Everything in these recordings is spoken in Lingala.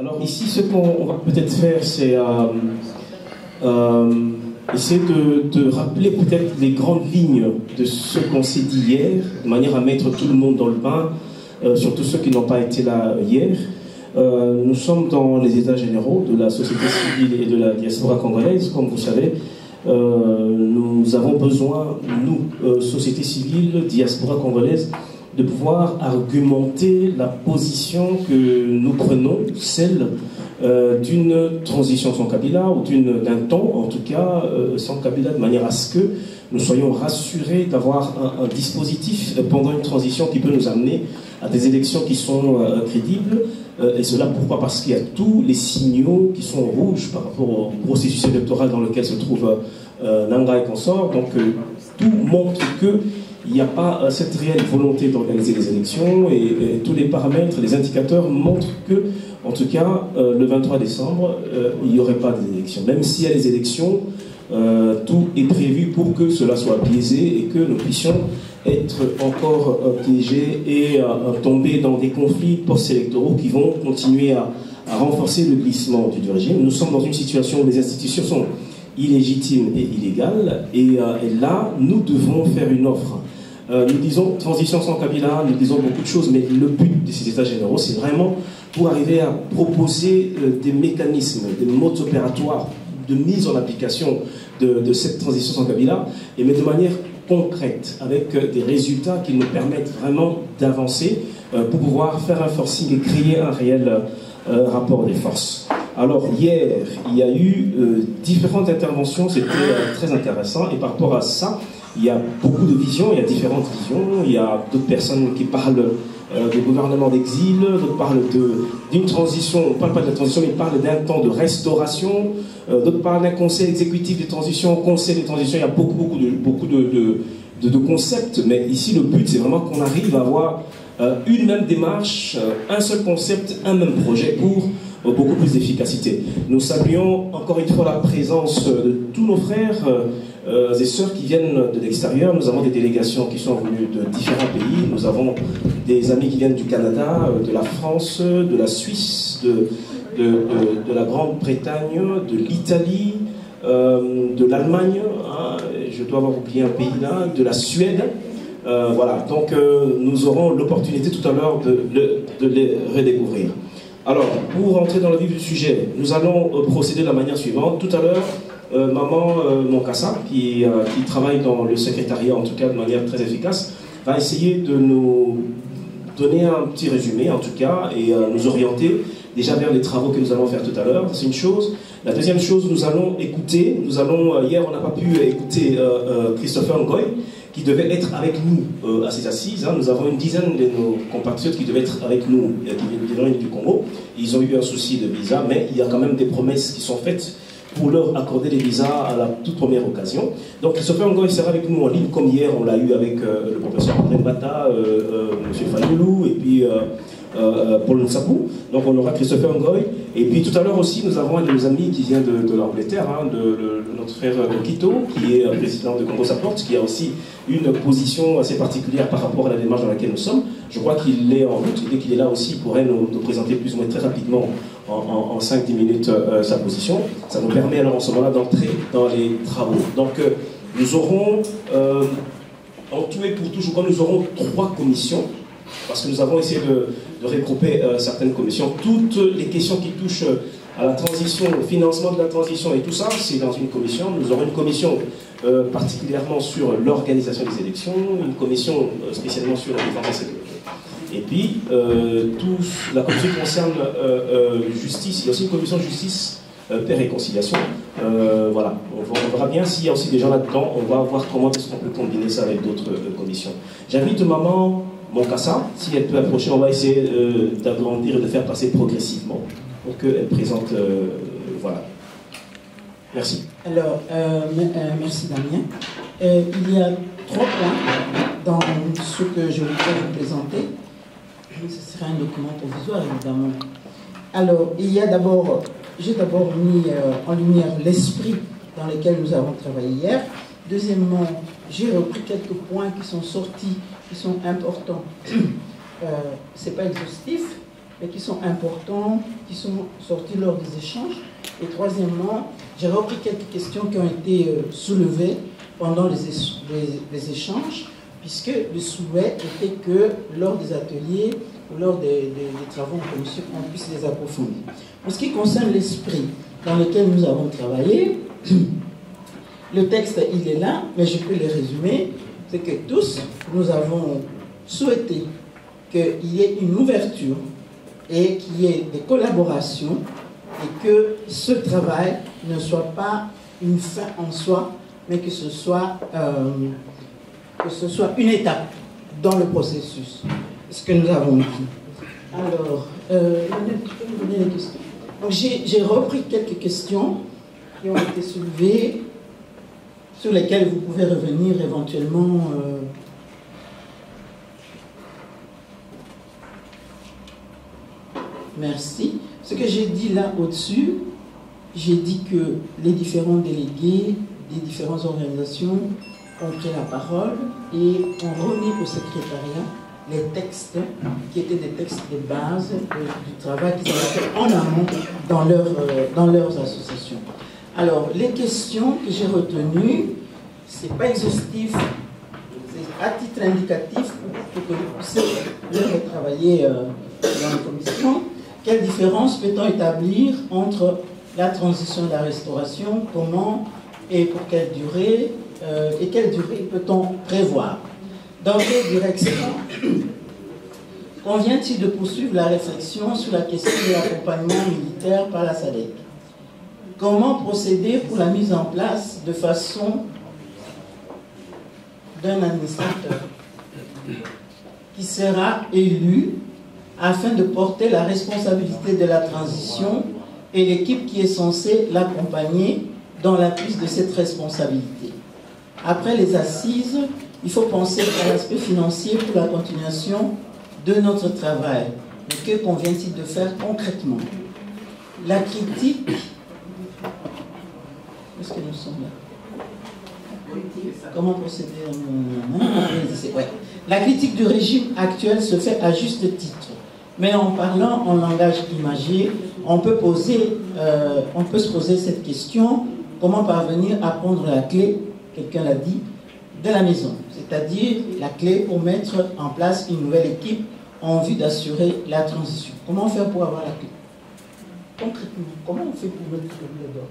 Alors ici, ce qu'on va peut-être faire, c'est essayer de rappeler peut-être les grandes lignes de ce qu'on s'est dit hier, de manière à mettre tout le monde dans le bain, surtout ceux qui n'ont pas été là hier. Nous sommes dans les états généraux de la société civile et de la diaspora congolaise, comme vous savez. Nous avons besoin, nous, société civile, diaspora congolaise, de pouvoir argumenter la position que nous prenons, celle d'une transition sans Kabila, ou d'un temps, en tout cas, sans Kabila, de manière à ce que nous soyons rassurés d'avoir un dispositif pendant une transition qui peut nous amener à des élections qui sont crédibles. Et cela, pourquoi? Parce qu'il y a tous les signaux qui sont rouges par rapport au processus électoral dans lequel se trouve Nanga et consort. Donc, tout montre qu'il n'y a pas cette réelle volonté d'organiser les élections et tous les paramètres, les indicateurs montrent que, en tout cas, le 23 décembre, il n'y aurait pas d'élections. Même s'il y a des élections, tout est prévu pour que cela soit biaisé et que nous puissions être encore piégés et tomber dans des conflits post-électoraux qui vont continuer à renforcer le glissement du régime. Nous sommes dans une situation où les institutions sont illégitimes et illégales et là, nous devons faire une offre. Nous disons transition sans Kabila, nous disons beaucoup de choses, mais le but de ces états généraux, c'est vraiment pour arriver à proposer des mécanismes, des modes opératoires de mise en application de cette transition sans Kabila, et mais de manière concrète, avec des résultats qui nous permettent vraiment d'avancer pour pouvoir faire un forcing et créer un réel rapport des forces. Alors hier, il y a eu différentes interventions, c'était très intéressant, et par rapport à ça, il y a beaucoup de visions, il y a différentes visions, il y a d'autres personnes qui parlent de gouvernement d'exil, d'autres parlent d'une transition, on ne parle pas de la transition, mais ils parlent d'un temps de restauration, d'autres parlent d'un conseil exécutif de transition, conseil de transition, il y a beaucoup de concepts, mais ici le but c'est vraiment qu'on arrive à avoir une même démarche, un seul concept, un même projet pour beaucoup plus d'efficacité. Nous saluons encore une fois la présence de tous nos frères et sœurs qui viennent de l'extérieur. Nous avons des délégations qui sont venues de différents pays. Nous avons des amis qui viennent du Canada, de la France, de la Suisse, de la Grande-Bretagne, de l'Italie, de l'Allemagne, hein, je dois avoir oublié un pays là, de la Suède. Voilà, donc nous aurons l'opportunité tout à l'heure de les redécouvrir. Alors, pour entrer dans le vif du sujet, nous allons procéder de la manière suivante. Tout à l'heure, Maman Monkassa, qui travaille dans le secrétariat, en tout cas de manière très efficace, va essayer de nous donner un petit résumé, en tout cas, et nous orienter déjà vers les travaux que nous allons faire tout à l'heure. C'est une chose. La deuxième chose, nous allons écouter, hier on n'a pas pu écouter Christopher Ngoy, qui devait être avec nous à ces assises. Hein. Nous avons une dizaine de nos compatriotes qui devaient être avec nous, qui viennent du Congo. Ils ont eu un souci de visa, mais il y a quand même des promesses qui sont faites pour leur accorder les visas à la toute première occasion. Donc Christopher Ngoy sera avec nous en ligne, comme hier on l'a eu avec le professeur André Mbata, M. Fayoulou, et puis Paul Nsapou. Donc on aura Christopher Ngoy. Et puis tout à l'heure aussi, nous avons un de nos amis qui vient de l'Angleterre, hein, notre frère Kito, qui est président de Congo Support, qui a aussi une position assez particulière par rapport à la démarche dans laquelle nous sommes. Je crois qu'il est en route, dès qu'il est là aussi, il pourrait nous présenter plus ou moins très rapidement, en 5-10 minutes, sa position. Ça nous permet alors en ce moment-là d'entrer dans les travaux. Donc nous aurons, en tout et pour tout, je crois que nous aurons 3 commissions, parce que nous avons essayé de regrouper certaines commissions. Toutes les questions qui touchent à la transition, au financement de la transition et tout ça, c'est dans une commission. Nous aurons une commission particulièrement sur l'organisation des élections, une commission spécialement sur la défense et sécurité. Et puis, la commission qui concerne justice, il y a aussi une commission justice, paix et réconciliation. Voilà, on verra bien s'il y a aussi des gens là-dedans, on va voir comment est-ce qu'on peut combiner ça avec d'autres commissions. J'invite Maman Monkassa, si elle peut approcher, on va essayer d'agrandir et de faire passer progressivement pour qu'elle présente. Voilà. Merci. Alors, merci Damien. Il y a 3 points dans ce que je voudrais vous présenter. Ce sera un document provisoire, évidemment. Alors, j'ai d'abord mis en lumière l'esprit dans lequel nous avons travaillé hier. Deuxièmement, j'ai repris quelques points qui sont sortis, qui sont importants. Ce n'est pas exhaustif, mais qui sont importants, qui sont sortis lors des échanges. Et troisièmement, j'ai repris quelques questions qui ont été soulevées pendant les échanges, puisque le souhait était que lors des ateliers ou lors des travaux en commission, on puisse les approfondir. En ce qui concerne l'esprit dans lequel nous avons travaillé, le texte, il est là, mais je peux le résumer. C'est que tous, nous avons souhaité qu'il y ait une ouverture et qu'il y ait des collaborations et que ce travail ne soit pas une fin en soi, mais que ce soit une étape dans le processus. Ce que nous avons dit. Alors, tu peux me donner les questions? Donc, j'ai repris quelques questions qui ont été soulevées, sur lesquelles vous pouvez revenir éventuellement. Merci. Ce que j'ai dit là au-dessus, j'ai dit que les différents délégués des différentes organisations ont pris la parole et ont remis au secrétariat les textes qui étaient des textes de base du travail qu'ils avaient fait en amont dans leurs associations. Alors, les questions que j'ai retenues, ce n'est pas exhaustif, c'est à titre indicatif pour que vous puissiez les retravailler dans la commission. Quelle différence peut-on établir entre la transition et la restauration? Comment et pour quelle durée? Et quelle durée peut-on prévoir? Dans quelle direction convient-il de poursuivre la réflexion sur la question de l'accompagnement militaire par la SADC? Comment procéder pour la mise en place de façon d'un administrateur qui sera élu afin de porter la responsabilité de la transition et l'équipe qui est censée l'accompagner dans la prise de cette responsabilité? Après les assises, il faut penser à l'aspect financier pour la continuation de notre travail. Mais que convient-il de faire concrètement? La critique... Est-ce que nous sommes là? Comment procéder? Ouais. La critique du régime actuel se fait à juste titre. Mais en parlant en langage imagé, on peut se poser cette question: comment parvenir à prendre la clé, quelqu'un l'a dit, de la maison, c'est-à-dire la clé pour mettre en place une nouvelle équipe en vue d'assurer la transition. Comment faire pour avoir la clé? Concrètement, comment on fait pour mettre le clé dedans?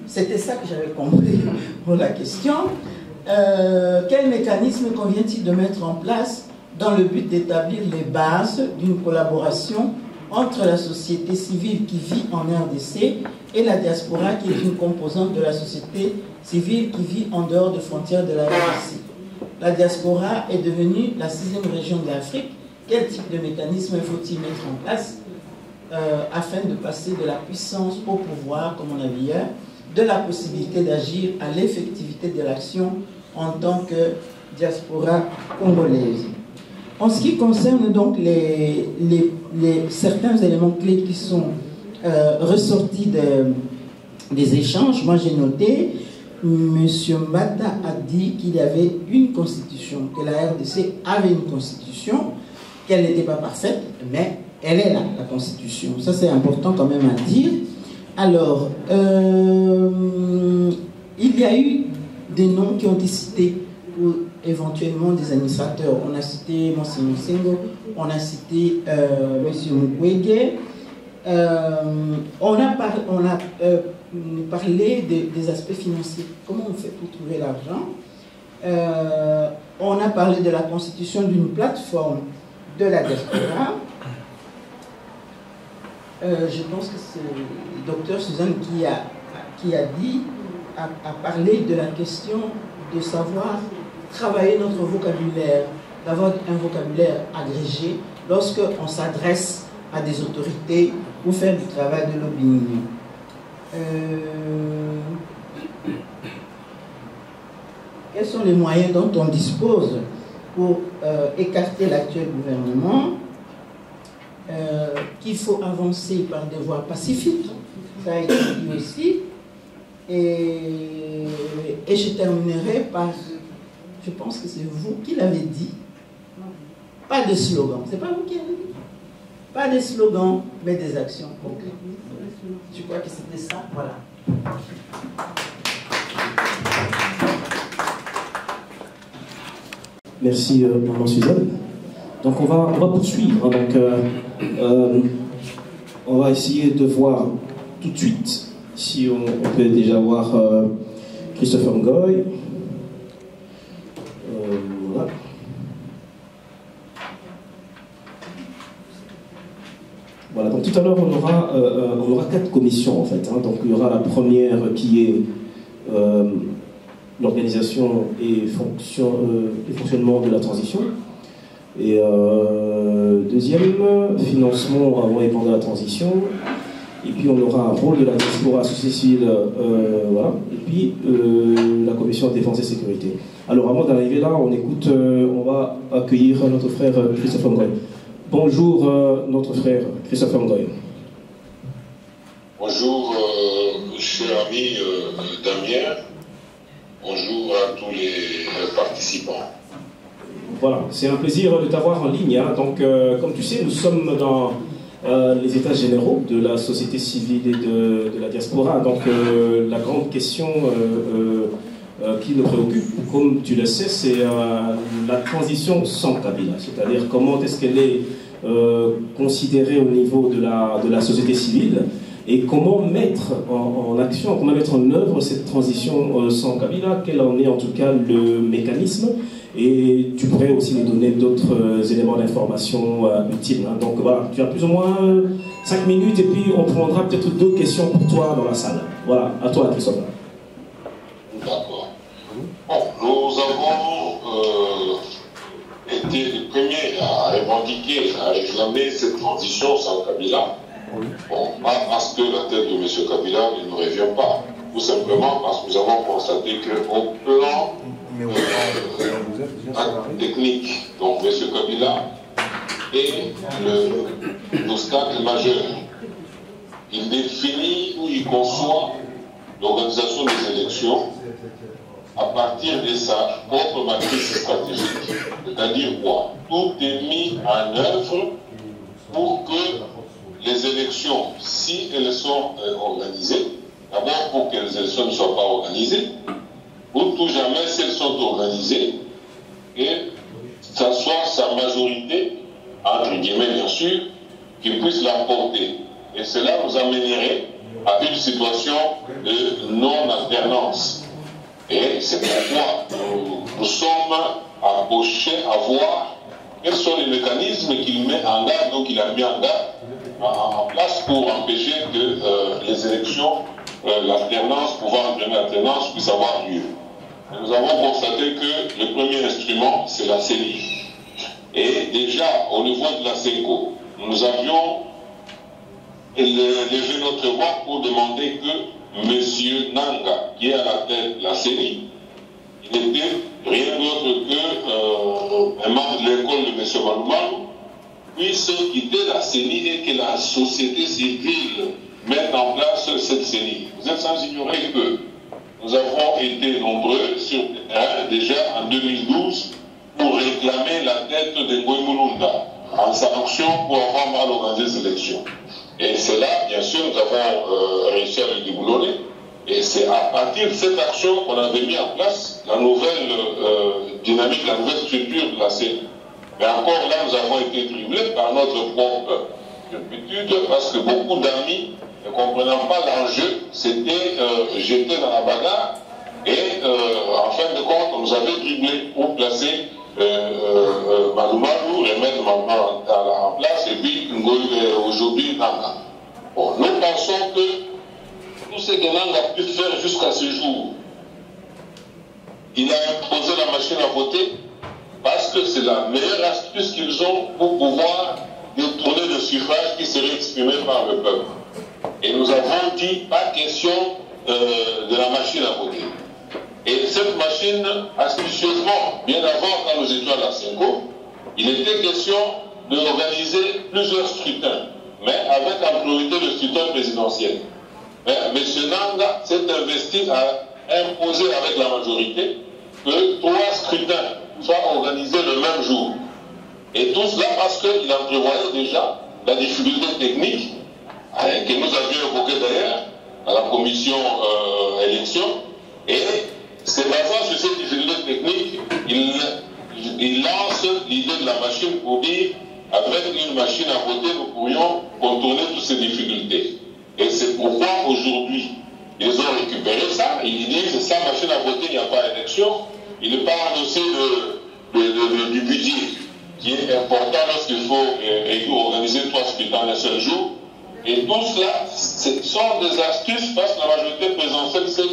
C'était ça que j'avais compris pour la question. Quel mécanisme convient-il de mettre en place dans le but d'établir les bases d'une collaboration entre la société civile qui vit en RDC et la diaspora qui est une composante de la société civile qui vit en dehors des frontières de la RDC? La diaspora est devenue la 6e région de l'Afrique. Quel type de mécanisme faut-il mettre en place afin de passer de la puissance au pouvoir, comme on a vu hier, de la possibilité d'agir à l'effectivité de l'action en tant que diaspora congolaise? En ce qui concerne donc certains éléments clés qui sont ressortis des échanges, moi j'ai noté, M. Mbata a dit qu'il y avait une constitution, que la RDC avait une constitution, qu'elle n'était pas parfaite, mais elle est là, la constitution. Ça c'est important quand même à dire. Alors, il y a eu des noms qui ont été cités pour éventuellement des administrateurs. On a cité Monsignor Sengo, on a cité M. Mukwege. On a parlé des aspects financiers. Comment on fait pour trouver l'argent? On a parlé de la constitution d'une plateforme de la diaspora. Je pense que c'est le docteur Suzanne qui a parlé de la question de savoir travailler notre vocabulaire, d'avoir un vocabulaire agrégé lorsqu'on s'adresse à des autorités pour faire du travail de lobbying. Quels sont les moyens dont on dispose pour écarter l'actuel gouvernement? Qu'il faut avancer par des voies pacifiques, ça a été dit aussi. Et je terminerai par, je pense que c'est vous qui l'avez dit, pas de slogan, c'est pas vous qui avez dit. Pas des slogans, mais des actions concrètes. Je crois que c'était ça, voilà. Merci, maman Suzanne. Donc on va poursuivre. Donc, on va essayer de voir tout de suite si on peut déjà voir Christopher Ngoy. Voilà. Voilà, donc tout à l'heure on aura 4 commissions en fait. Hein. Donc il y aura la première qui est l'organisation et fonctionnement de la transition. Et deuxième, financement avant et pendant la transition. Et puis on aura un rôle de la diaspora société civile, voilà. Et puis la commission de défense et sécurité. Alors avant d'arriver là, on va accueillir notre frère Christopher Ngoy. Bonjour notre frère Christopher Ngoy. Bonjour cher ami Damien. Bonjour à tous les participants. Voilà, c'est un plaisir de t'avoir en ligne. Hein. Donc, comme tu sais, nous sommes dans les états généraux de la société civile et de la diaspora. Donc, la grande question qui nous préoccupe, comme tu le sais, c'est la transition sans Kabila. C'est-à-dire comment est-ce qu'elle est considérée au niveau de la société civile et comment mettre en action, comment mettre en œuvre cette transition sans Kabila, quel en est en tout cas le mécanisme. Et tu pourrais aussi nous donner d'autres éléments d'information utiles. Hein. Donc voilà, tu as plus ou moins 5 minutes et puis on prendra peut-être 2 questions pour toi dans la salle. Voilà, à toi Christophe. D'accord. Bon, nous avons été les premiers à revendiquer, à réclamer cette transition sans Kabila. Bon, pas parce que la tête de M. Kabila ne nous revient pas, tout simplement parce que nous avons constaté qu'au plan technique, donc M. Kabila est l'obstacle majeur. Il définit ou il conçoit l'organisation des élections à partir de sa propre matrice stratégique. C'est-à-dire quoi? Tout est mis en œuvre pour que les élections, si elles sont organisées, d'abord pour que les élections ne soient pas organisées, pour tout jamais, si elles sont organisées, et ça soit sa majorité, entre guillemets bien sûr, qui puisse l'emporter. Et cela nous amènerait à une situation de non-alternance. Et c'est pourquoi nous sommes approchés à voir quels sont les mécanismes qu'il met en garde, donc il a mis en garde en place pour empêcher que les élections, l'alternance, pouvant donner l'alternance, puisse avoir lieu. Et nous avons constaté que le premier instrument, c'est la CENI. Et déjà, au niveau de la CENCO, nous avions levé notre voix pour demander que M. Nanga, qui est à la tête de la CENI, il n'était rien d'autre qu'un membre de l'école de M. Malouman, puisse quitter la CENI et que la société civile mette en place cette CENI. Vous êtes sans ignorer que nous avons été nombreux sur le terrain déjà en 2012 pour réclamer la tête de Ngoy Mulunda en sanction pour avoir mal organisé ces élections. Et c'est là, bien sûr, nous avons réussi à le déboulonner. Et c'est à partir de cette action qu'on avait mis en place la nouvelle dynamique, la nouvelle structure de la CENI. Mais encore là, nous avons été troublés par notre propre turpitude parce que beaucoup d'amis, ne comprenant pas l'enjeu, s'étaient jetés dans la bagarre et en fin de compte, on nous avait dribblé pour placer Maloumalou, remettre Maloumalou en place et puis aujourd'hui Nanga. Bon, nous pensons que tout ce que Nanga a pu faire jusqu'à ce jour, il a imposé la machine à voter parce que c'est la meilleure astuce qu'ils ont pour pouvoir détourner le suffrage qui serait exprimé par le peuple. Et nous avons dit, pas question de la machine à voter. Et cette machine, astucieusement, bien avant, quand nous étions à la CENCO, il était question d'organiser plusieurs scrutins, mais avec en priorité le scrutin présidentiel. Mais M. Nanga s'est investi à imposer avec la majorité que 3 scrutins soient organisés le même jour. Et tout cela parce qu'il en prévoyait déjà la difficulté technique que nous avions évoquée d'ailleurs à la commission élection, et c'est basant sur cette difficulté technique, il lance l'idée de la machine pour dire avec une machine à voter, nous pourrions contourner toutes ces difficultés. Et c'est pourquoi aujourd'hui, ils ont récupéré ça, ils disent sans machine à voter, il n'y a pas d'élection. Ils parlent aussi du budget, qui est important lorsqu'il faut organiser 3 scrutins en un seul jour. Et tout cela, ce sont des astuces parce que la majorité présidentielle sait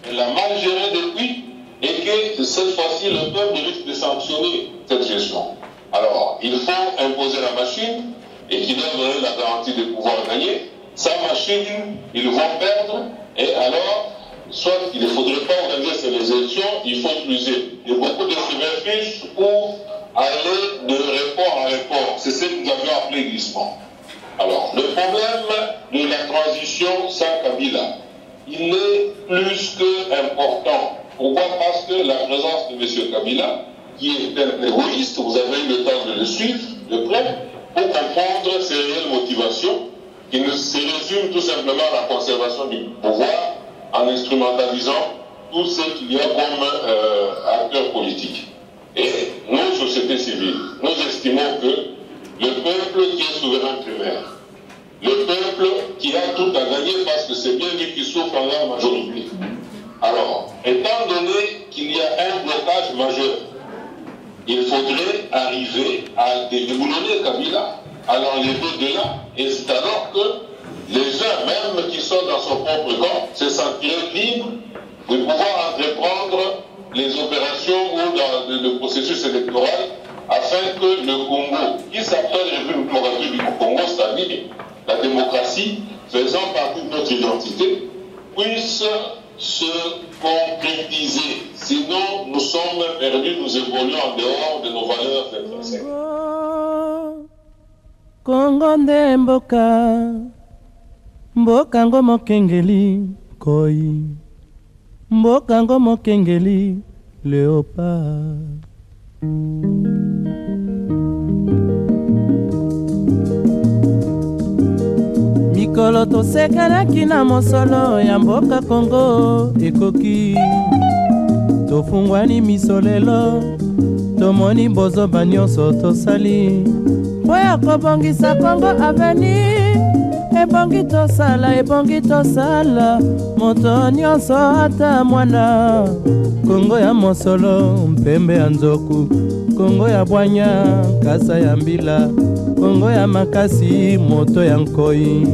qu'elle a mal géré depuis et que cette fois-ci, le peuple risque de sanctionner cette gestion. Alors, il faut imposer la machine et qui doit donner la garantie de pouvoir gagner. Sa machine, ils vont perdre et alors, soit il ne faudrait pas organiser ces élections, il faut utiliser beaucoup de subterfuges pour aller de report en report. C'est ce que nous avions appelé glissement. Alors, le problème de la transition sans Kabila, il est plus qu'important. Pourquoi? Parce que la présence de M. Kabila, qui est un égoïste, vous avez eu le temps de le suivre de près, pour comprendre ses réelles motivations, qui ne se résument tout simplement à la conservation du pouvoir en instrumentalisant tout ce qu'il y a comme acteurs politiques. Et nos sociétés civiles, nous estimons que le peuple qui est souverain primaire, le peuple qui a tout à gagner parce que c'est bien lui qui souffre en la majorité. Alors, étant donné qu'il y a un blocage majeur, il faudrait arriver à déboulonner Kabila, à l'enlever de là, et c'est alors que les gens, même qui sont dans son propre camp, se sentiraient libres de pouvoir entreprendre les opérations ou dans le processus électoral afin que le Congo, qui s'appelle République démocratique du Congo, c'est-à-dire la démocratie faisant partie de notre identité, puisse se concrétiser. Sinon, nous sommes perdus, nous évoluons en dehors de nos valeurs intrinsèques. Congo nde mboka ngo mokengeli koi, mboka ngo mokengeli léopard. Mikolo tosekanaki na mosolo ya mboka Congo ekoki, tofungwani miso lelo, tomoni bozoba nyonso tosali mpo ya kobongisa Congo aveni. Ebongi tosala moto nyonso ata mwana. Congo ya mosolo mpembe ya nzoku, Congo ya bwanya kasa ya mbila, Congo ya makasi moto ya nkoi.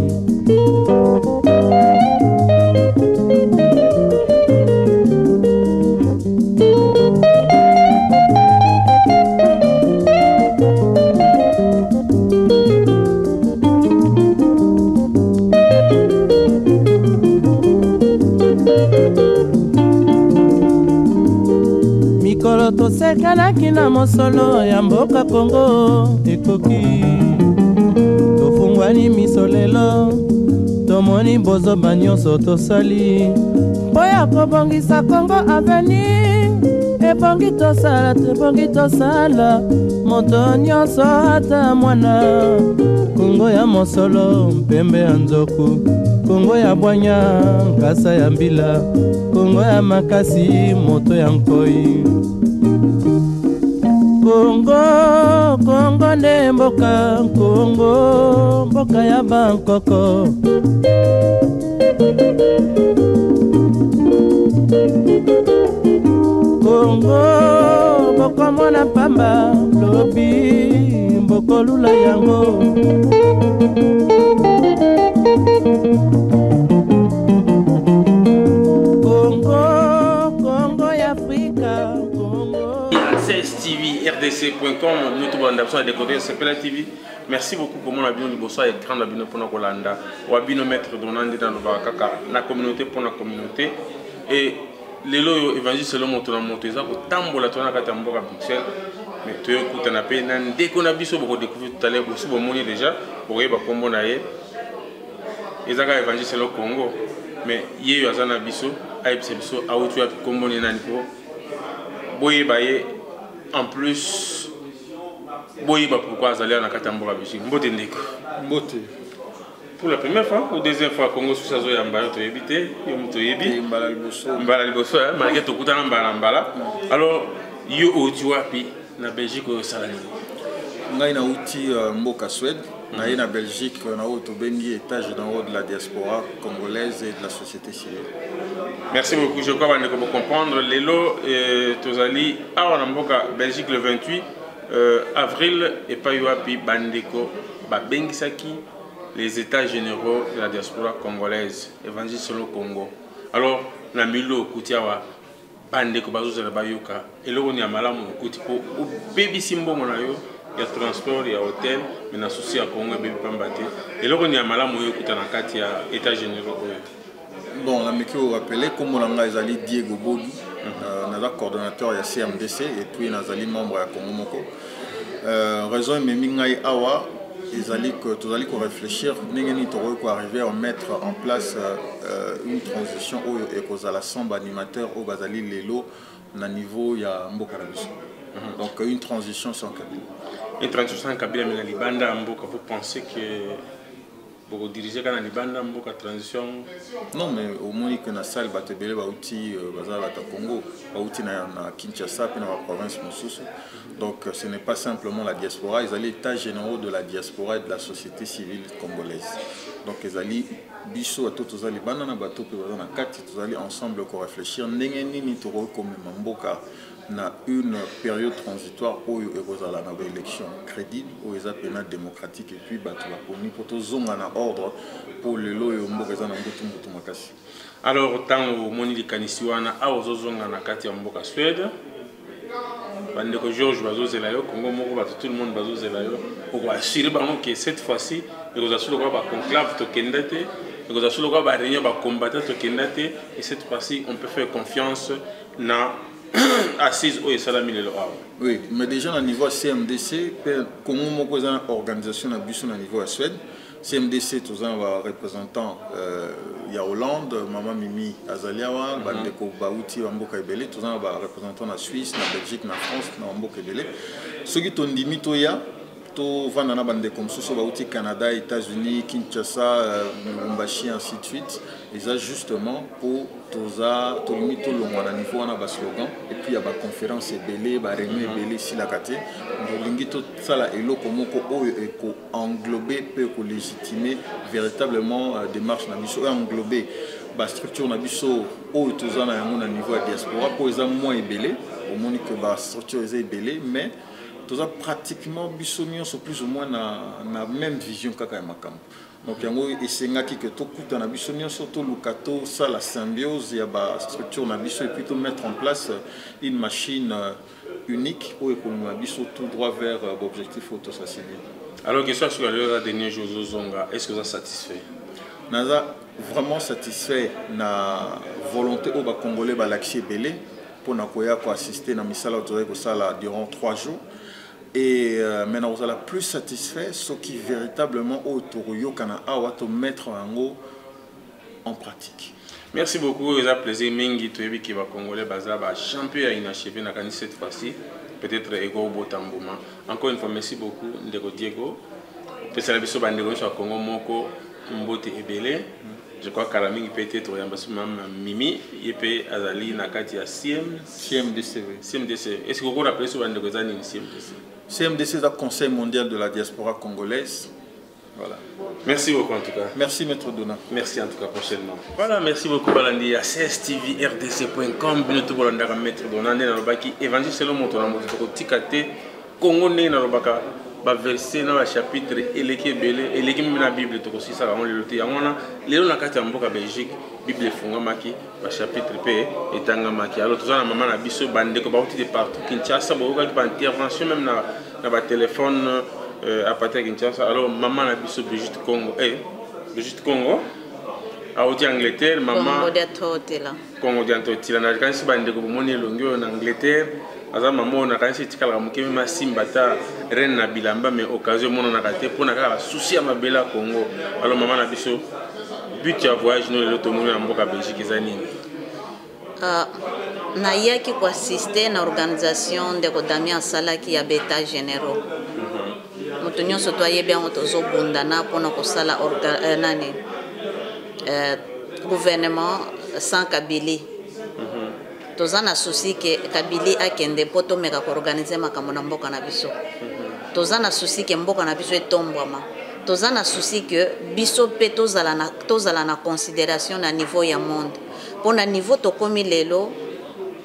Mikolo tosekanaki na mosolo ya mboka Congo ekoki, tofungwani miso lelo, tomoni bozoba nyonso tosali mpo ya kobongisa Congo aveni. Ebongi tosala moto nyonso ata mwana. Congo ya mosolo mpembe ya nzoku, Congo ya bwanya nkasa ya mbila, Congo ya makasi moto ya nkoi. Congo nde mboka, Congo mboka ya bankoko. Congo boko mona pamba lobi mboko lula yango. Congo ya Afrika, Congo. Access TV, RDC.com, nous avons l'option de décoder CPLA TV. Merci beaucoup pour mon abonnement. Nous avons écran d'abonnement pour notre Colanda. Ou abonnement mettre dans la communauté pour la communauté. Et les lois évangélistes selon mon tour en montée, ça pour tambola tourner à Tambour à Bruxelles. Mais tu écoutes un appel, dès qu'on a vu ça, pour découvrir tout à l'heure, aussi bon monnaie déjà, pour voir comment on a eu. Et ça a évangélisé le Congo. Mais hier, il y a un abisso, à Epsebisso, à où tu as comment on est dans le niveau. En plus, boyiba pourquoi azali na kati ya mboka Belgique. Mbote ndeko. Mbote. Pour la première fois ou deuxième fois Congo sous sa zoya mbala to yebite, yo muto yebi. Mbala liboso. Mbala liboso, malgré to kutana mbala. Alors yo oti wapi na Belgique o salani. Ngai na uti mboka Suède. Na na Belgique na auto bengi état généraux de la diaspora congolaise et de la société civile. Merci beaucoup. Je crois qu'on peut comprendre. Lelo tozali awa na mboka Belgique le 28 avril et pas yoapi bandeko ba bengisaki les états généraux de la diaspora congolaise évangile solo Congo. Alors na milo kutiawa bandeko bazozela bayoka eloko ni amalamu kuti po baby simbongo na yo ya transport ya hôtel mais na souci ya Congo baby pambate eloko ni amalamu yo kutana kati ya états généraux. Bon, la mekio rappelé comme on a ezali Diego Bodu, naza coordonnateur ya CMDC et puis nazali membre ya Congo Moko. Raison memi ngai awa ezali que tozali ko réfléchir ndenge toro ko arriver à mettre en place une transition oyo ekozala samba animateur au bazali lelo na niveau ya mboka na biso. Donc une transition sans Kabila. Une transition sans Kabila mais na libanda mboka, vous pensez que pour diriger quand Libanda mboka transition? Non, mais au moins que na salle batebele ba outil bazala ta Congo, ba outil na Kinshasa puis na la province Mosusu. Donc ce n'est pas simplement la diaspora, ils allaient l'état généraux de la diaspora et de la société civile congolaise. Donc ils allaient biso à tous les bana na bato pe bazana kati tous allaient ensemble ko réfléchir ndenge nini toro comme mboka na une période transitoire où il y a une élection crédible, où il y a une démocratique et puis pour tout zonga na ordre pour le lot et mboka za na mboka makasi. Alors tant au moni likanisi wana a ozozonga na kati ya mboka Suède bandeko Georges bazozela yo Congo moko ba tout le monde bazozela yo pour assurer bango que cette fois-ci il y a sur le ba conclave to kendate il y a sur le ba réunion ba combattre to kendate et cette fois-ci on peut faire confiance na assise au salami le awa. Oui, mais déjà au niveau CMDC comment moko za organisation na biso na niveau à Suède. CMDC tous un représentant il y a Hollande, Maman Mimi Azaliawa, bandeko Bauti Mboka Ebele, tous un représentant na Suisse, na Belgique, na France, na Mboka Ebele. Ceux qui t'ont dit mitoya to vandana bande comme ça Bauti Canada, États-Unis, Kinshasa, Lubumbashi ainsi de suite. Et ça justement pour toza to mito longwa na niveau na ba slogan et puis il y a ba conférence Ebele, ba réunion Ebele si la kate. Lingi to sala eloko moko oyo eko englober peut ko légitimer véritablement démarche na biso englober ba structure na biso oyo toza na yango na niveau ya diaspora pour eza moins Ebele au moins que ba structure eza Ebele mais toza pratiquement biso nyonso plus ou moins na même vision kaka ya makambo. Donc yango esengaki que tokuta na biso nyonso to lukato ça la symbiose ya ba structure na biso et puis to mettre en place une machine unique où on a biso tout droit vers l'objectif autosassigné. Alors que soit sur le dernier jour Zonga, est-ce que vous êtes satisfait? Naza vraiment satisfait na volonté au Congolais ba l'accès belé pour na koya ko assister na misala autorisé ko sala durant 3 jours. Et maintenant vous allez plus satisfait ce qui véritablement autour yokana awa to mettre en pratique. Merci beaucoup, c'est un plaisir mingi to yebi ki ba Congolais baza ba champion inachevé na kani cette fois-ci peut-être ego botambouma. Encore une fois merci beaucoup ndeko Diego. Pesa la biso bandeko sur Congo moko mbote ebele. Je crois que la mingi peut-être yamba sumama Mimi yepe azali na kati ya CMDC. Est-ce que vous rappelez sur bandeko za ni CMDC? CMDC c'est le Conseil mondial de la diaspora congolaise. Voilà. Merci beaucoup en tout cas. Merci Maître Dona. Merci en tout cas prochainement. Voilà, merci beaucoup Balandi à CSTV-RDC.com. Bientôt Balanda Maître Dona na lobaki évangile selon mon ton amour to tikate Congo né na lobaka ba verset na chapitre eleki belé eleki na Bible to aussi ça on le loté ngona lelo na kati ya mboka Belgique Bible fungamaki ba chapitre pe etangamaki. Alors tous na maman na biso bande ko ba outi de partout Kinshasa ba oka ba intervention même na ba téléphone à partir de Kinshasa. Alors maman na biso Brigitte Congo Brigitte Congo a outi Angleterre maman Congo d'Antotila na kansi bande ko moni longo en Angleterre aza maman na kansi tikala mukemi masimba ta reine na bilamba mais occasion mona na kate pona kala souci ya mabela Congo. Alors maman na biso but ya voyage no le tomoni na mboka Belgique ezanini na yaki ko assister na organisation de Damien Salaki ya beta généraux moto nyonso to ayebi yango tozobundana mpona kosala nani gouvernement sans Kabili. Toza na souci que Kabili akende mpo tomeka koorganize makambo na mboka na biso. Toza na souci que mboka na biso etombwama. Toza na souci que biso pe tozala na considération na niveau ya monde. Pona niveau tokomi lelo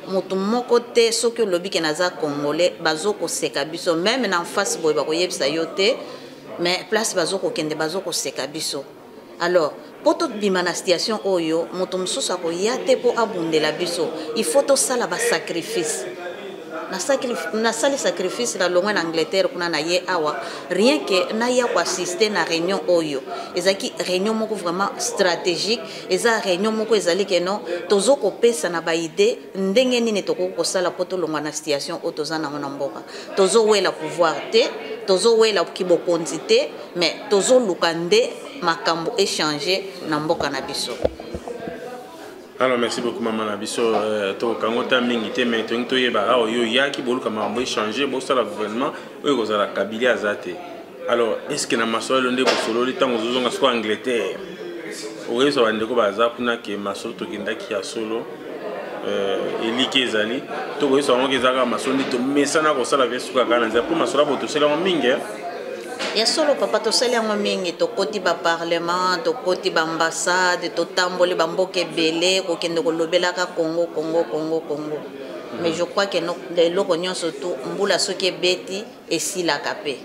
moto moko te soki olobi ke naza congolais bazokoseka biso même na face boye bakoyebisa yo te mais place bazokokende bazokoseka biso. Alors pour tout bima na situation oyo moto mosusu akoya te po abundela biso il faut tosala ba sacrifice na sali sacrifice la longwa na Angleterre kuna na ye awa rien que na ya ko assister na réunion oyo ezaki réunion moko vraiment stratégique eza réunion moko ezali ke non tozoko pesa na ba idée ndenge nini toko sala poto longwa na situation o tozana na mboka tozo wela pouvoir te tozo wela kibokonzi te mais tozo lukande makambo échanger na mboka na biso. Alors merci beaucoup maman Nabiso to kangota mingi te mais to yeba yo yaki boluka mambo échanger bo sala gouvernement oyo kozala Kabila azate. Alors est-ce que na masolo nde ko solo litango zozonga so Angleterre oyo so bande ko baza kuna ke masolo to kindaki ya solo elike ezali to ko so ngo ezaka masolo to mesana ko sala vesuka kana za pour masolo bo to sela mingi ya solo papa tosali yango mingi tokoti ba parlement tokoti ba ambassade totamboli ba mboka ebele kokende kolobelaka Congo mais je crois que leloko nyonso tu mbula soki ebeti esilaka pe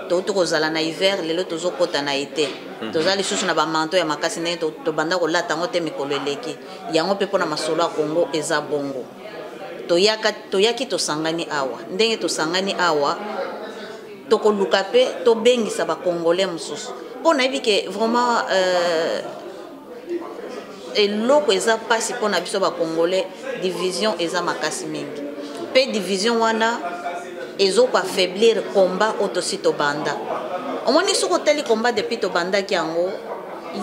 touti kozala na hiver lelo tozokota na ete toza lisusu na bamanto ya makasi ndenge tobanda kolata yango te mikolo eleki yango mpe mpona masolo ya Congo eza bongo toyaki tosangani awa ndenge tosangani awa tokoluka pe tobengisa ba congolais mususu pona ebike vraiment eloko eza pasi pona biso ba congolais division eza makasi mingi pe division wana ezoko affaiblir combat otosito banda omoni soko teli combat depuis to banda ki yango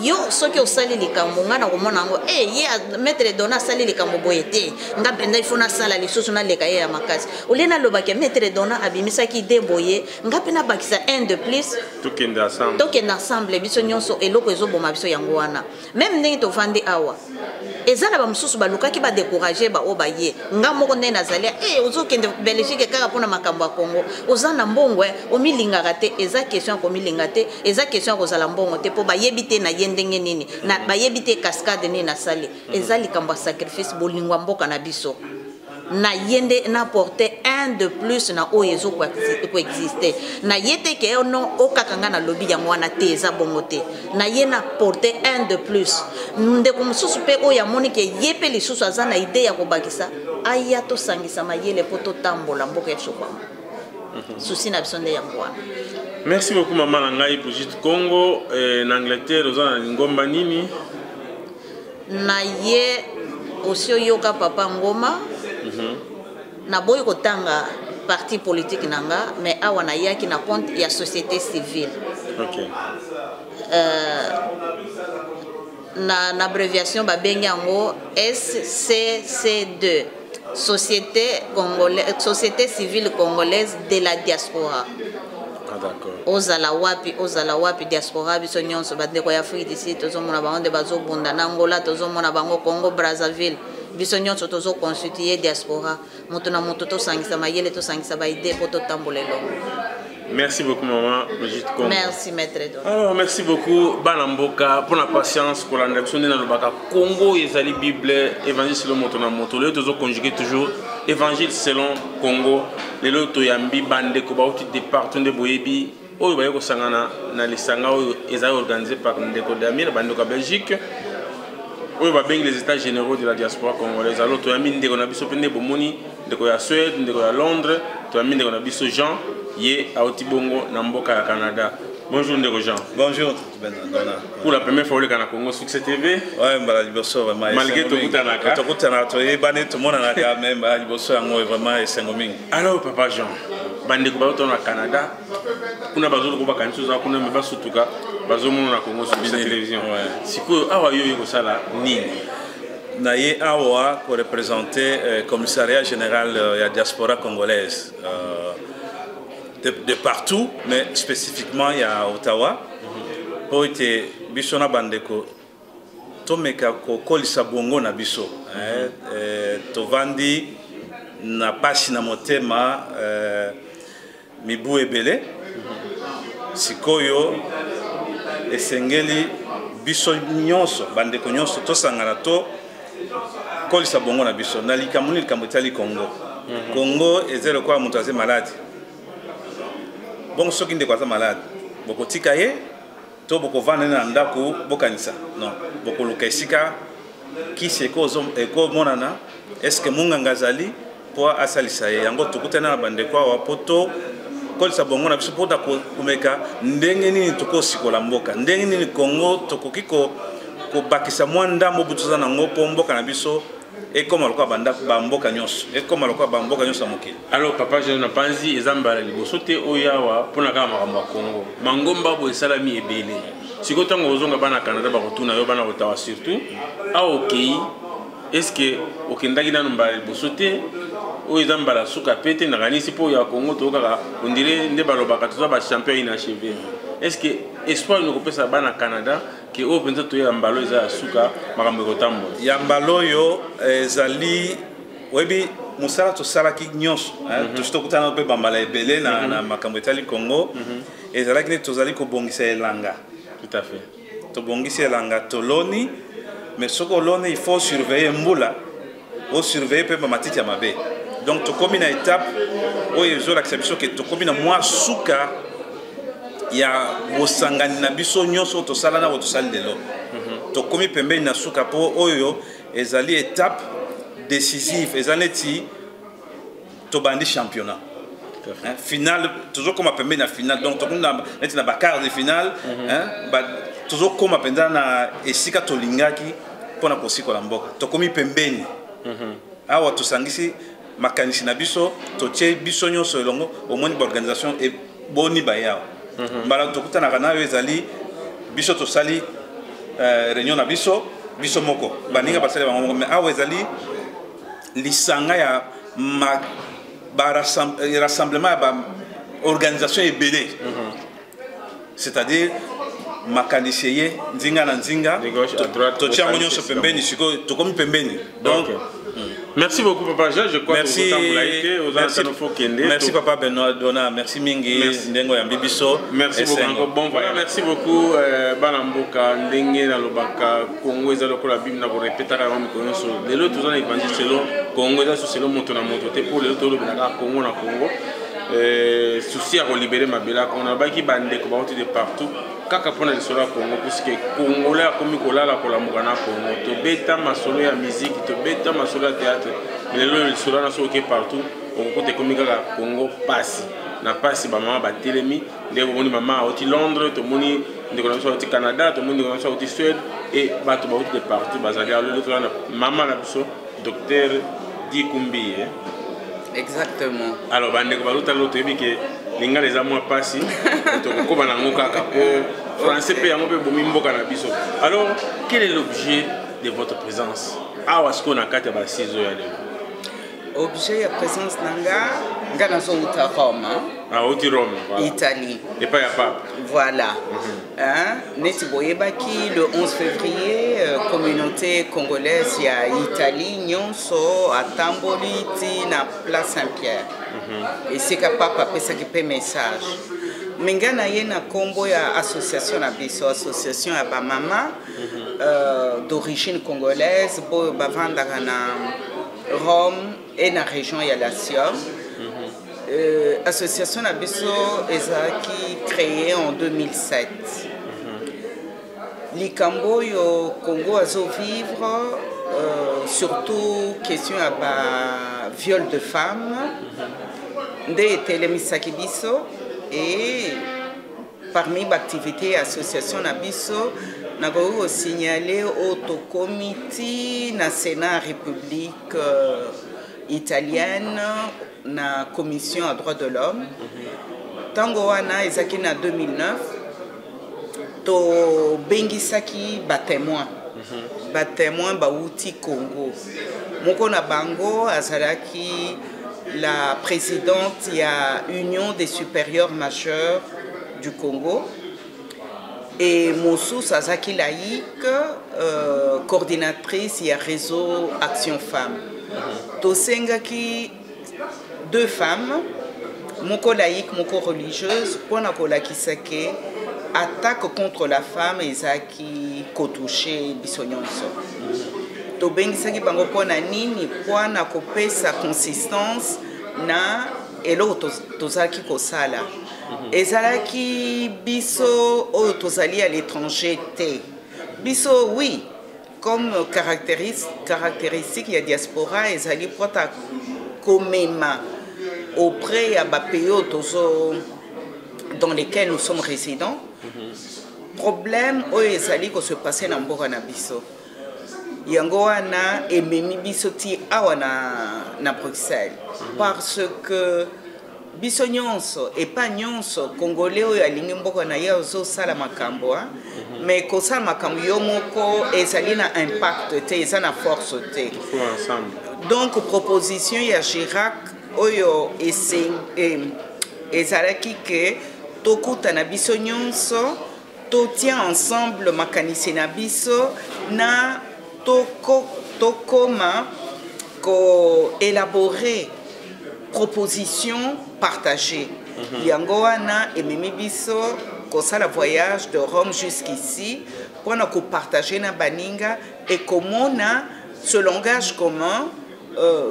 yo soki osali likambo nga na komona ngo ye maître dona sali likambo boyete nga penda ifuna sala lisusu na leka ye ya makasi olena lobaki maître dona abimisaki de boye nga pena bakisa un de plus tokende ensemble biso nyonso eloko ezoboma biso yango wana même ndenge tovandi awa ezala ba mususu balukaki ba décourager ba obaye nga moko ndenge nazali ozokende Belgique kaka pona makambo ya Congo ozana mbongo omilingaka te eza question ko milinga te eza question ko zala mbongo te po bayebi te na yendenge nini na bayebi te cascade nini na sali eza likambo sacrifice bolingwa mboka na biso na yende na porter un de plus na oyezo ko exister na yete ke ono okakanga na lobby yango wana te eza bongo te na ye na porter un de plus ndeko mususu pe oya moni ke yepe lisusu aza na idée ya kobakisa aya to sangisa mayele poto tambola mboka ya chokwa souci na biso nde yango wana. Merci beaucoup maman Nangai Brigitte Congo en Angleterre ozana ngomba nini na ye osio yoka papa ngoma na boy kotanga parti politique nanga mais awa na yaki na compte ya société civile. OK. Na abréviation ba bengi yango SCC2 Société civile congolaise de la diaspora. Ah d'accord. Ozala wapi diaspora biso nyonso bandeko ya Afrique d'ici tozomona bango de bazobunda na Angola tozomona bango Congo Brazzaville biso nyonso tozo constituer diaspora moto na moto to sangisa mayele to sangisa ba idée poto tambolelo. Merci beaucoup maman Brigitte Congo. Merci maître Edouard. Alors merci beaucoup Banamboka pour la patience pour la nation de Nalobaka Congo ezali Bible évangile selon moto na moto le tozo conjuguer toujours évangile selon Congo les loto yambi bande ko bauti départ de boyebi oyo bayeko sangana na lisanga oyo ezali organisé par ndeko Damien bande ko Belgique oyo ba bengi les états généraux de la diaspora congolaise alors to yambi ndeko na biso pende bomoni ndeko ya Suède ndeko ya Londres to yambi ndeko na biso Jean Yé à Otibongo, Namboka, à Canada. Bonjour Ndeko Jean. Bonjour. Pour la première fois au Congo Succès TV. Ouais, malgré tout le monde même vraiment alors papa Jean, bandeko bato na Canada. Kuna bazolo ko bakanisi za kuna me basutuka bazomona na Congo Succès télévision. Siko awa yo yeko sala nini? Naye awa pour représenter commissariat général de la diaspora congolaise. de partout, mais spécifiquement il y a Ottawa. Pour être Bishona Bandeko, Tomeka Kolisa Bongo na biso. Tovandi na pasi na motema mibu ebele. Sikoyo esengeli biso nyonso bandeko nyonso tosangana to kolisa bongo na biso na likamuni likambo etali Congo. Congo ezelo kwa mutu aze malade. Bon soki ndeko aza malade bokotika ye to bokovanda na ndako bokanisa non bokoluka esika kisi eko monana eske munganga azali po asalisa ye yango tokutana na bandeko awa poto kolisa bongo na biso pota komeka ndenge nini tokosikola mboka ndenge nini Congo tokoki kobakisa mwa ndambo butuza nango po mboka na biso ekoma lokwa bamboka nyonso ekoma lokwa bamboka nyonso ya mokili. Alors papa je na panzi ezambala liboso te oyawa pona kaka makambo ya Congo mangomba bo esalami ebele siko ntango ozonga bana Canada bakotuna yo bana Ottawa surtout okei est-ce que okendaki nanu mbala liboso te oyo eza mbala suka pete nakanisi mpo ya Congo tokaka ondire nde balobaka toza bachampion inachevé est-ce que espoir nokopesa bana Canada ke oyo mpenza toyeba mbala eza ya suka makambo ekotambola ya mbala oyo ezali oyebi mosala tosalaki nyonso tosi tokutana mpe bambala ebele na makambo etali Congo ezalaki nde tozali kobongisa elanga tout à fait tobongisi elanga toloni mais soki oloni il faut surveiller mbula osurveiller mpe bamatiti ya mabe donc tokomi na étape oyo ezolakisa biso ke tokomi na mwa suka ya bosangani na biso nyonso tosala na tosali lelo tokomi pembeni na suka po oyo ezali étape décisive ezali neti tobandi championnat final toujours comme pembeni na final donc tokomi neti na quart de finale toujours comme penza na esika tolingaki pona kosikola mboka tokomi pembeni awa tosangisi makanisi na biso totie biso nyonso elongo omoni ba organisation e boni bayawa mbala tokutana nayo ezali biso tosali réunion na biso moko baninga basali bango mais awa ezali lisanga ya rassemblement ya organisation ebele c'est-à-dire makanisi ye nzinga na nzinga totia yango nyonso pembeni sikoyo tokomi pembeni donc merci beaucoup papa je crois merci papa Benoît Dona merci mingi ndengo ya bibiso merci beaucoup bon voyage merci beaucoup bana mboka ndenge na lobaka Congo eza lokola bible na ko répéter ka mami konso lelo tozana évangile selon Congo eza selon moto na moto te pour lelo tolo bina Congo na Congo souci à libérer mabela on a baki bande ko bauti de partout kaka pona lisolo ya Congo puisque Congolais akomi kolala kolamuka na Congo tobeta masolo ya musique tobeta masolo ya théâtre mais lelo lisolo na soki partout okokote komi kaka Congo pasi na pasi ba mama batelemi ndeko moni mama oti Londres to moni ndeko na oti Canada to moni ndeko na oti Suède et bato bauti de partout bazali lelo to na mama na biso docteur Dikumbi exactement alors bandeko baluta loto yebi ke linga les amours passés to ko bana ngoka ka po français pe yango pe bomi mboka na biso alors quel est l'objet de votre présence awa ce qu'on a kata ba saison ya lelo objet ya présence nanga na zo uta Rome uti Rome voilà. Italie et pas ya pape voilà neti boyebaki le 11 février communauté congolaise ya Italie nyonso atamboli ti na place Saint-Pierre et c'est capable apesaki pe message menga na ye na kombo ya association na biso association ya ba mama d'origine congolaise bo bavandaka na Rome et na région ya Latium. Association na biso ezaki créée en 2007. Likambo yo Congo azo vivre surtout question à viol de femmes nde telemisaki biso et parmi l'activité association na biso na ko signaler au comité na Sénat République italienne na commission à droits de l'homme tango wana ezaki na 2009 to bengisaki ba témoin bauti Congo moko na bango azalaki la présidente, il y a Union des supérieurs majeurs du Congo. Et Moussou Sazaki Laïque, coordinatrice, il y a Réseau Action Femmes. Tosengaki, 2 femmes, moko laïque, moko religieuse, pour na kola kisake, attaque contre la femme et zaki kotouché bisonyonso. Tobengisaki bango pona nini, pona kopesa consistance na elo tozaki kosala. Ezalaki biso oyo tozali à l'étranger te. Biso oui, comme caractéristique ya diaspora ezali pota komema auprès ya ba pays dans lesquels nous sommes résidents. Problème oyo ezali ko se passer na mboka na biso. Yango wana ememi biso ti awa na Bruxelles parce que biso nyonso et pas nyonso congolais oyo alingi mboka na ye ozosala makambo mais kosala makambo yo moko ezali na impact te eza na force te donc proposition ya Chirac oyo ezalaki ke tokutana biso nyonso totient ensemble makanisi na biso na tokoma ko élaborer proposition partagée. Yango wana ememi biso kosala voyage de Rome jusqu'ici pour nous partager na baninga et comment ce langage commun,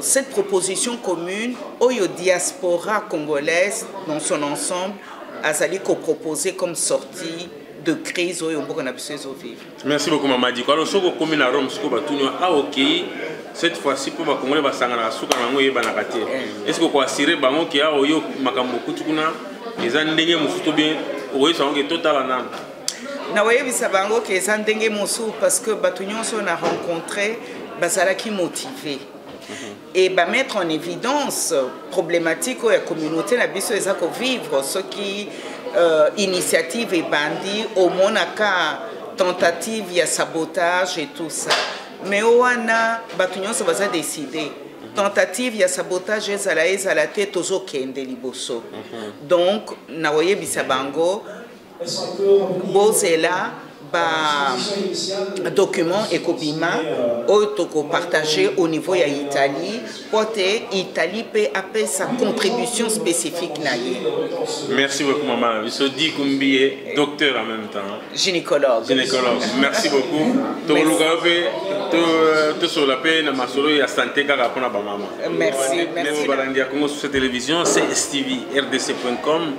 cette proposition commune au diaspora congolaise dans son ensemble azali ko proposer comme sortie de crise au on a besoin de vivre. Merci beaucoup Mamadi. Alors soko commune à Rome soko batunyo a OK. Cette fois-ci pour ma congolais basangana suka nango yeba na kati. Est-ce que ko assurer bango ki a oyo makambo kutukuna eza ndenge musuto bien oyo sango total nan. Na waye bisabango ki eza ndenge musu parce que batunyo so na rencontré basala ki motivé. Et bah mettre en évidence problématique ou la communauté na biso eza ko vivre ce qui initiative et bandit au monaka tentative il y a sabotage et tout ça. Mais ouana batunyo ça va décider tentative il y a sabotage et la tête tozo kende liboso donc na woye bisabango bozela ba document ekobima otoko partagé au niveau ya Italie pote Italie peut appeler sa contribution spécifique na ye. Merci beaucoup maman. Je dis Kumbié docteur en même temps. Gynécologue. Merci beaucoup. Tout sur la peine masolo ya santé kaka pona ba maman. Merci. Même balandi ya Congo sur cette télévision c'est STV rdc.com.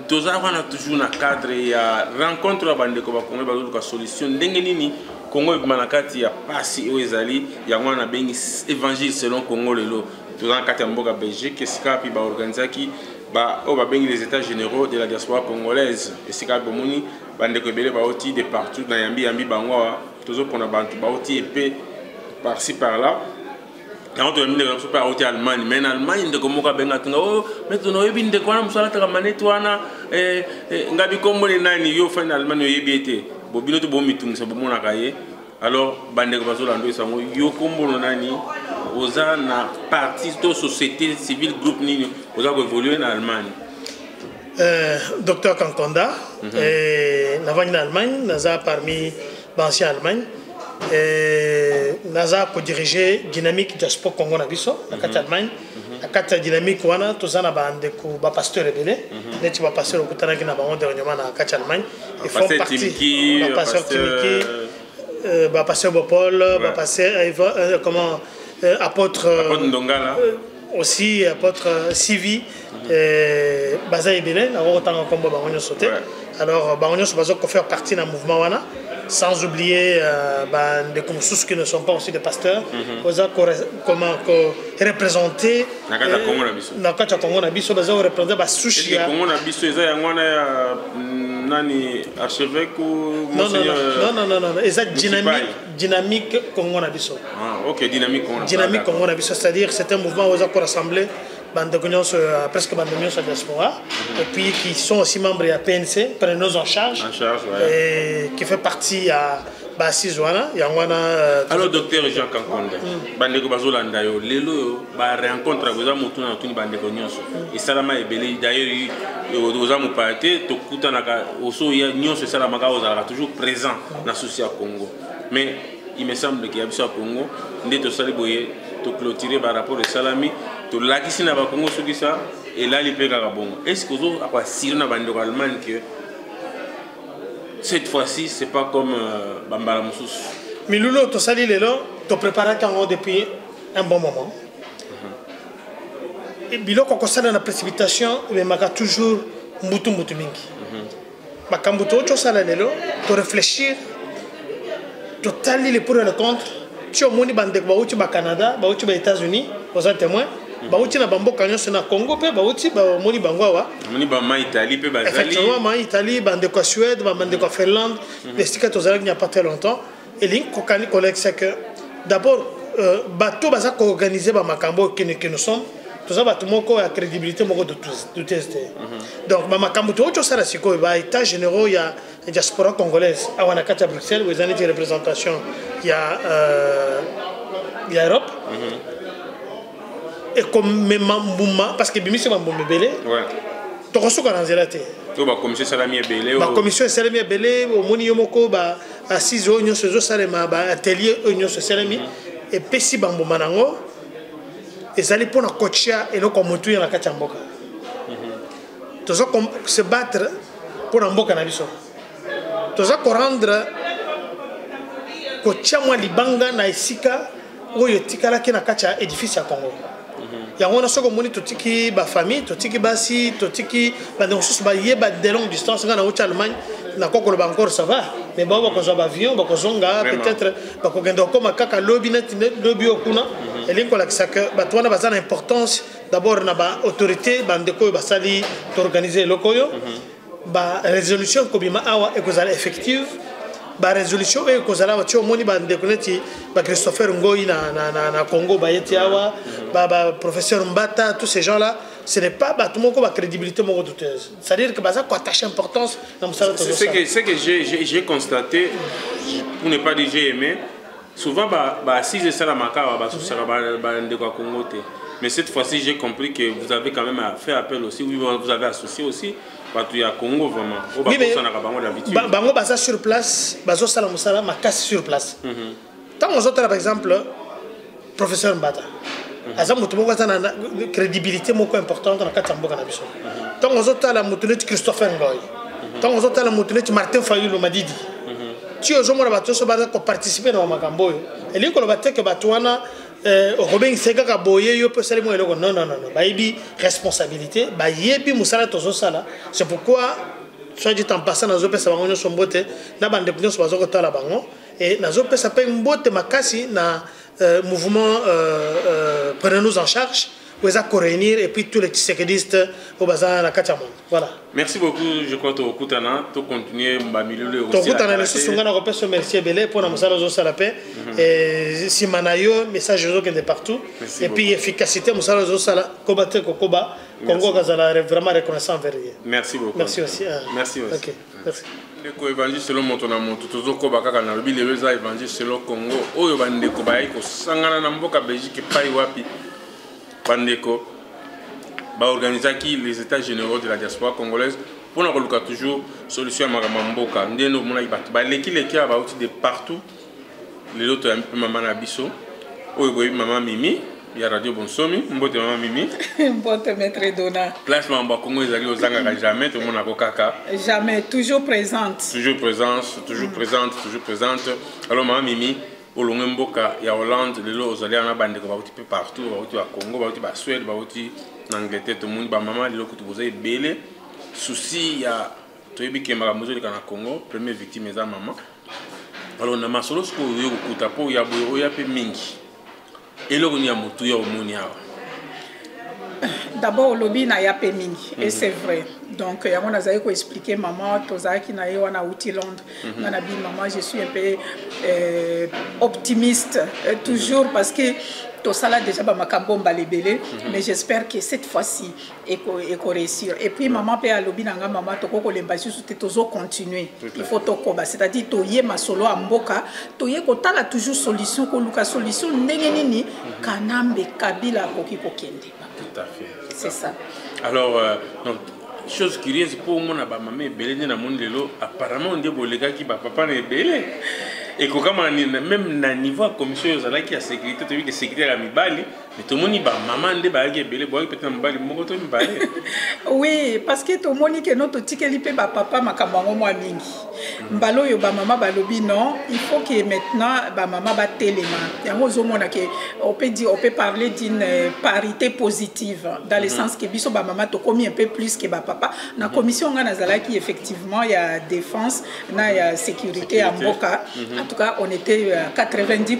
Tous avons toujours un cadre et rencontre la bande de Congo bazoka solution ndenge nini Congo manakati ya pasi oezali ya mwana bengi évangile selon Congo lelo tous en kati mboka Belgique sikapi ba organizaki ba o ba bengi les états généraux de la diaspora congolaise et sikapi bomoni bande ko belé ba oti de partout na yambi bango tous pona bantu ba oti épée par-ci par-là. Quand on est super en Allemagne, mais en Allemagne, de comment on a oh, mais tu n'as pas vu de quoi on s'est ramené toi na, ngabi comme les nani yo fin Allemagne yo yébété, bobino tu bomitung ça bomona kaye, alors bande ko bazo lando sango yo kombo nani, oza na parti de société civile groupe nini, oza ko évoluer en Allemagne. Docteur Kankonda, en Allemagne, naza parmi l'ancien Allemagne. Naza ko diriger dynamique diaspora Congo na biso na kati Allemagne na kati dynamique wana tozana bande ko ba pasteur rebele neti ba pasteur okutana ki na ba onde nyoma na kati Allemagne ils font partie ba pasteur Timiki ba pasteur Bopol ba pasteur comment apôtre Ndongala aussi apôtre Sivi baza ebele na otanga kombo ba onyo sauter alors ba onyo so bazo ko faire partie na mouvement wana. Sans oublier des consus qui ne sont pas aussi des pasteurs, comment représenter Nakata Congo Nabiso, représenter Basushia. Congo Nabiso, nani archevêque ou monseigneur? Non, c'est dynamique Congo Nabiso. Ah, ok, dynamique Congo Nabiso. Dynamique Congo Nabiso, c'est-à-dire c'est un mouvement où on rassemblé presque bandemions sur la diaspora et puis qui sont aussi membres de la PNC, Prenons en charge, et qui fait partie assise wana yangwana alors docteur Jean Kankonda bandeko bazolanda yo lelo ba rencontre goza mutu na tuni bandeko nyonso esalama ebele d'ailleurs oza mopate tokutanaka oso ya nyonso esalamaka ozalaka toujours présent na souci ya Congo mais il me semble qu'il y a biso ya Congo nde tosali boye to clôturer par rapport esalami to lakisi na ba Congo soki ça elali mpe kaka bongo est-ce que ozo akwasiri na bandeko Allemagne que cette fois-ci, c'est pas comme Bambala Moussous. Milulo, tu sali lelo, tu prépares quand depuis un bon moment. Et bilo quand on sali la précipitation, mais maka toujours mbutu mingi. Maka mbutu tu sali lelo, tu réfléchir, tu tali les pour et le contre. Tu as moni bandek bauchi ba Canada, bauchi ba États-Unis, aux témoins. Bauchi na bambo kanyo na Congo pe bauchi ba moni bangwa moni ba ma Italie pe ba zali effectivement ma Italie bande ko Suède bande ko Finlande les stickers aux il n'y a pas très longtemps et link ko kani collègue c'est que d'abord bateau baza ko organiser ba makambo que nous sommes tout ça bateau moko a crédibilité moko de tester donc ma makambo to ça la siko ba état généraux il y a une diaspora congolaise à Wanakata Bruxelles où ils ont une représentation il y a Europe et comme même Mbouma parce que bimi c'est Mbouma belé ouais to ko suka nanzela te to ba commission salami belé ba commission salami belé au moni yomoko ba assise onyo sezo salema ba atelier onyo salami et pesi Mbouma nango et ça les pour na coacher et le komotu na kati mboka to zo se battre pour mboka na biso to za ko rendre ko chamwa libanga na isika oyo tikala kina kati édifice ya Congo. Il y a un second moni totiki ba famille totiki basi totiki ba donc sous ba yeba de longue distance ngana au Allemagne na kokolo ba encore ça va mais ba ko zo ba avion ba ko zonga peut-être ba ko gendo ko makaka lobby net lobby okuna et linko la que ba twana bazana importance d'abord na ba autorité ba ndeko ba sali to organiser lokoyo ba résolution ko bima awa e ko zala effective ba résolution et ko zala wa moni ba ndeko neti ba Christopher Ngoi na Congo ba yeti awa ba professeur Mbata tous ces gens là ce n'est pas tout le monde a crédibilité mon douteuse c'est à dire que ça attache importance dans c'est que j'ai constaté pour ne pas dire j'ai aimé souvent si je sais la macabre de Congo mais cette fois-ci j'ai compris que vous avez quand même fait appel aussi oui vous avez associé aussi il y a Congo vraiment oui mais bango basa sur place bazo sala musala makasi sur place tant aux autres par exemple professeur Mbata aza mutu moko na crédibilité moko importante na kati mboka na biso tant aux autres la mutu net Christopher Ngoi tant aux autres la mutu net Martin Fayulu Madidi tu ozo mona bato so baza ko participer na makambo yo elinko lo bateke bato wana Robin Sega ka boye yo peut saler mo eloko non baibi responsabilité bayebi musala tozo sala c'est pourquoi soit dit en passant nazo pesa bango nyonso mbote na bande nyonso bazo ko tala bango et nazo pesa pe mbote makasi na mouvement prenez-nous en charge pour ça réunir et puis tous les sécuritistes au bazar la Katiamon. Voilà. Merci beaucoup, je crois que Kutana, tu continues à milieu aussi. Tu Kutana le sous-sungana repère merci belé pour la musala aux salapé et si manayo message aux qui est partout et puis efficacité musala aux sala combattre Kokoba Congo Kazala vraiment reconnaissant envers lui. Merci beaucoup. Merci aussi. Merci aussi. OK. Merci. Le évangile selon Motonamoto tozo ba kaka na lobi le évangile selon Congo oyo bandeko bayi ko sangana na mboka Belgique pai wapi bandeko ba organisaki les états généraux de la diaspora congolaise pour na koluka toujours solution à mboka ndeno mona ibatu ba leki ba outi de partout les autres un peu maman na biso oyo boyi maman Mimi ya radio Bonsomi mbote maman Mimi mbote maître Dona place mamba Congo ezali ozanga jamais tout le monde a kaka jamais toujours présente alors maman Mimi olonge mboka ya Hollande lelo ozali na bande ko bauti pe partout bauti ba Congo bauti ba Suède bauti na Angleterre tout le monde ba maman lelo ko tuboza ebele souci ya toyebi ke mara mozo kana Congo première victime eza maman alors na masolo sko yo kuta po ya boyo ya pe mingi eloko ni ya mutu ya omoni awa d'abord lobby na ya pe mingi et c'est vrai donc on a zaiko expliquer maman tozaki na yo na outil Londres na bi maman je suis un peu optimiste toujours parce que tout ça là déjà makambo mbalebele mais j'espère que cette fois-ci eko réussir et puis maman pe alobi nanga maman toko kolemba susu te tozo continuer il faut tokoba c'est-à-dire toye masolo a mboka toye kotala toujours solution ko luka solution ndenge nini kanambe kabila koki kokende tout à fait c'est ça alors donc chose curieuse pour moi na ba maman belé na monde lelo apparemment on dit bolega ki ba papa na belé et même na niveau de commission de la sécurité, tu as vu que sécurité à Mibali, mais tout le monde dit maman de Bagé, peut-être Mibali, oui, parce que tout le monde dit que notre ticket lipe papa makabango moi mingi. Mbalo yo ba maman balobi non, il faut que maintenant ba maman ba téléma. Yango zo mona que on peut parler d'une parité positive dans le sens que biso ba maman to komi un peu plus que ba papa. Na commission ngana zala qui effectivement il y a défense, na il y a sécurité à Mboka. En tout cas, on était à 90%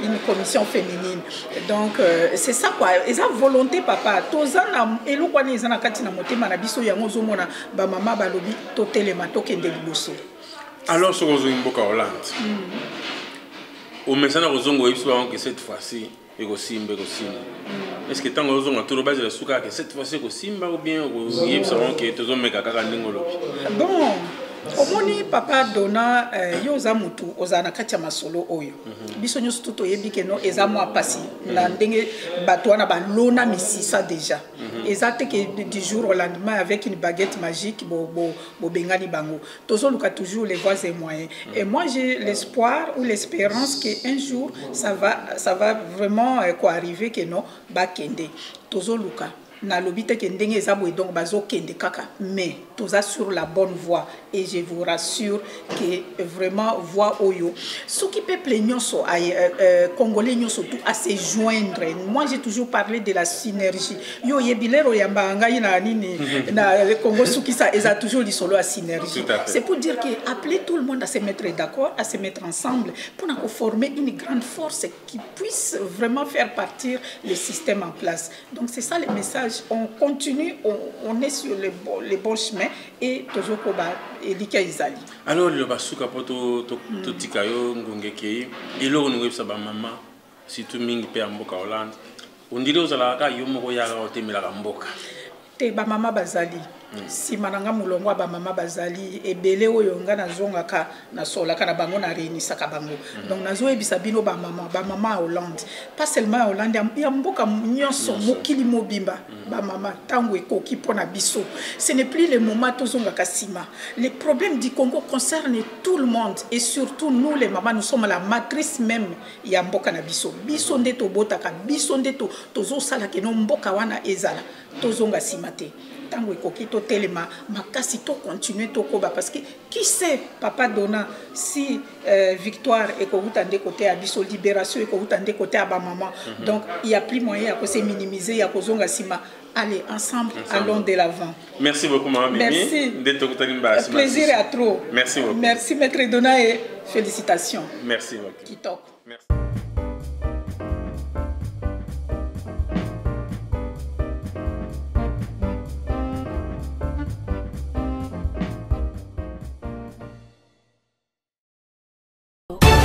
une commission féminine. Donc, c'est ça quoi. Ils ont volonté, papa. Tozana, et l'eau, ils ont katina moté, manabiso, yangozo mona, ba mama balobi, tote les matos kende liboso. Alors, sur Ozongo Hollande, au message Ozongo, il faut que cette fois-ci, il y a Simba. Est-ce que tant que Ozongo a tout le bas de la souka, que cette fois-ci, il y a Simba ou bien il y a Ozongo Mekakakandingolo? Bon. Omoni papa dona yo za mutu ozana katia masolo oyo biso nyo stuto yebi ke no eza mo apasi na ndenge bato wana ba lona misisa déjà ezate que du jour au lendemain avec une baguette magique bo bengani bango tozo luka toujours les voies et moyens et moi j'ai l'espoir ou l'espérance que un jour ça va vraiment quoi arriver que non ba kende tozo luka na lobite ke ndenge ezabo donc bazo kende kaka mais toza sur la bonne voie et je vous rassure que vraiment voix oyo ce qui peut plaignonso congolais nyoso tout à se joindre. Moi j'ai toujours parlé de la synergie yo yebilero yamba ngai na nini na le Congo souki ça eza toujours li solo à synergie. C'est pour dire que appeler tout le monde à se mettre d'accord, à se mettre ensemble pour nous former une grande force qui puisse vraiment faire partir le système en place. Donc c'est ça le message. On continue, on est sur les bons chemins et toujours koba elika izali. Alors le basuka poto to tikayo ngongekei ilo ngobisa ba mama surtout mingi pe mboka Hollande. On dirait aux alaka yo moko ya otemela mboka. Te ba mama bazali. Si mananga mulongwa ba mama bazali ebele oyo nga na zongaka na solaka na bango na réunisaka bango. Donc nazo ebisa bino ba mama Hollande. Pas seulement Hollande ya mboka nyonso mokili mobimba ba mama tango ekoki pona biso. Ce n'est plus le moment tozongaka sima. Les problèmes du Congo concernent tout le monde et surtout nous les mamans nous sommes la matrice même ya mboka na biso. Biso nde to botaka, biso nde to tozo sala ke no mboka wana ezala. Tozonga simate. Tango ekoki to telema makasi to continuer to koba parce que qui sait papa donna si victoire ekokuta nde côté à biso libération ekokuta nde côté à ba maman donc il y a plus moyen à se minimiser ya kozonga sima. Allez ensemble allons de l'avant. Merci beaucoup maman. Merci. Plaisir à trop. Merci beaucoup. Merci maître Donna et félicitations. Merci beaucoup. Kitoko. Merci. Oh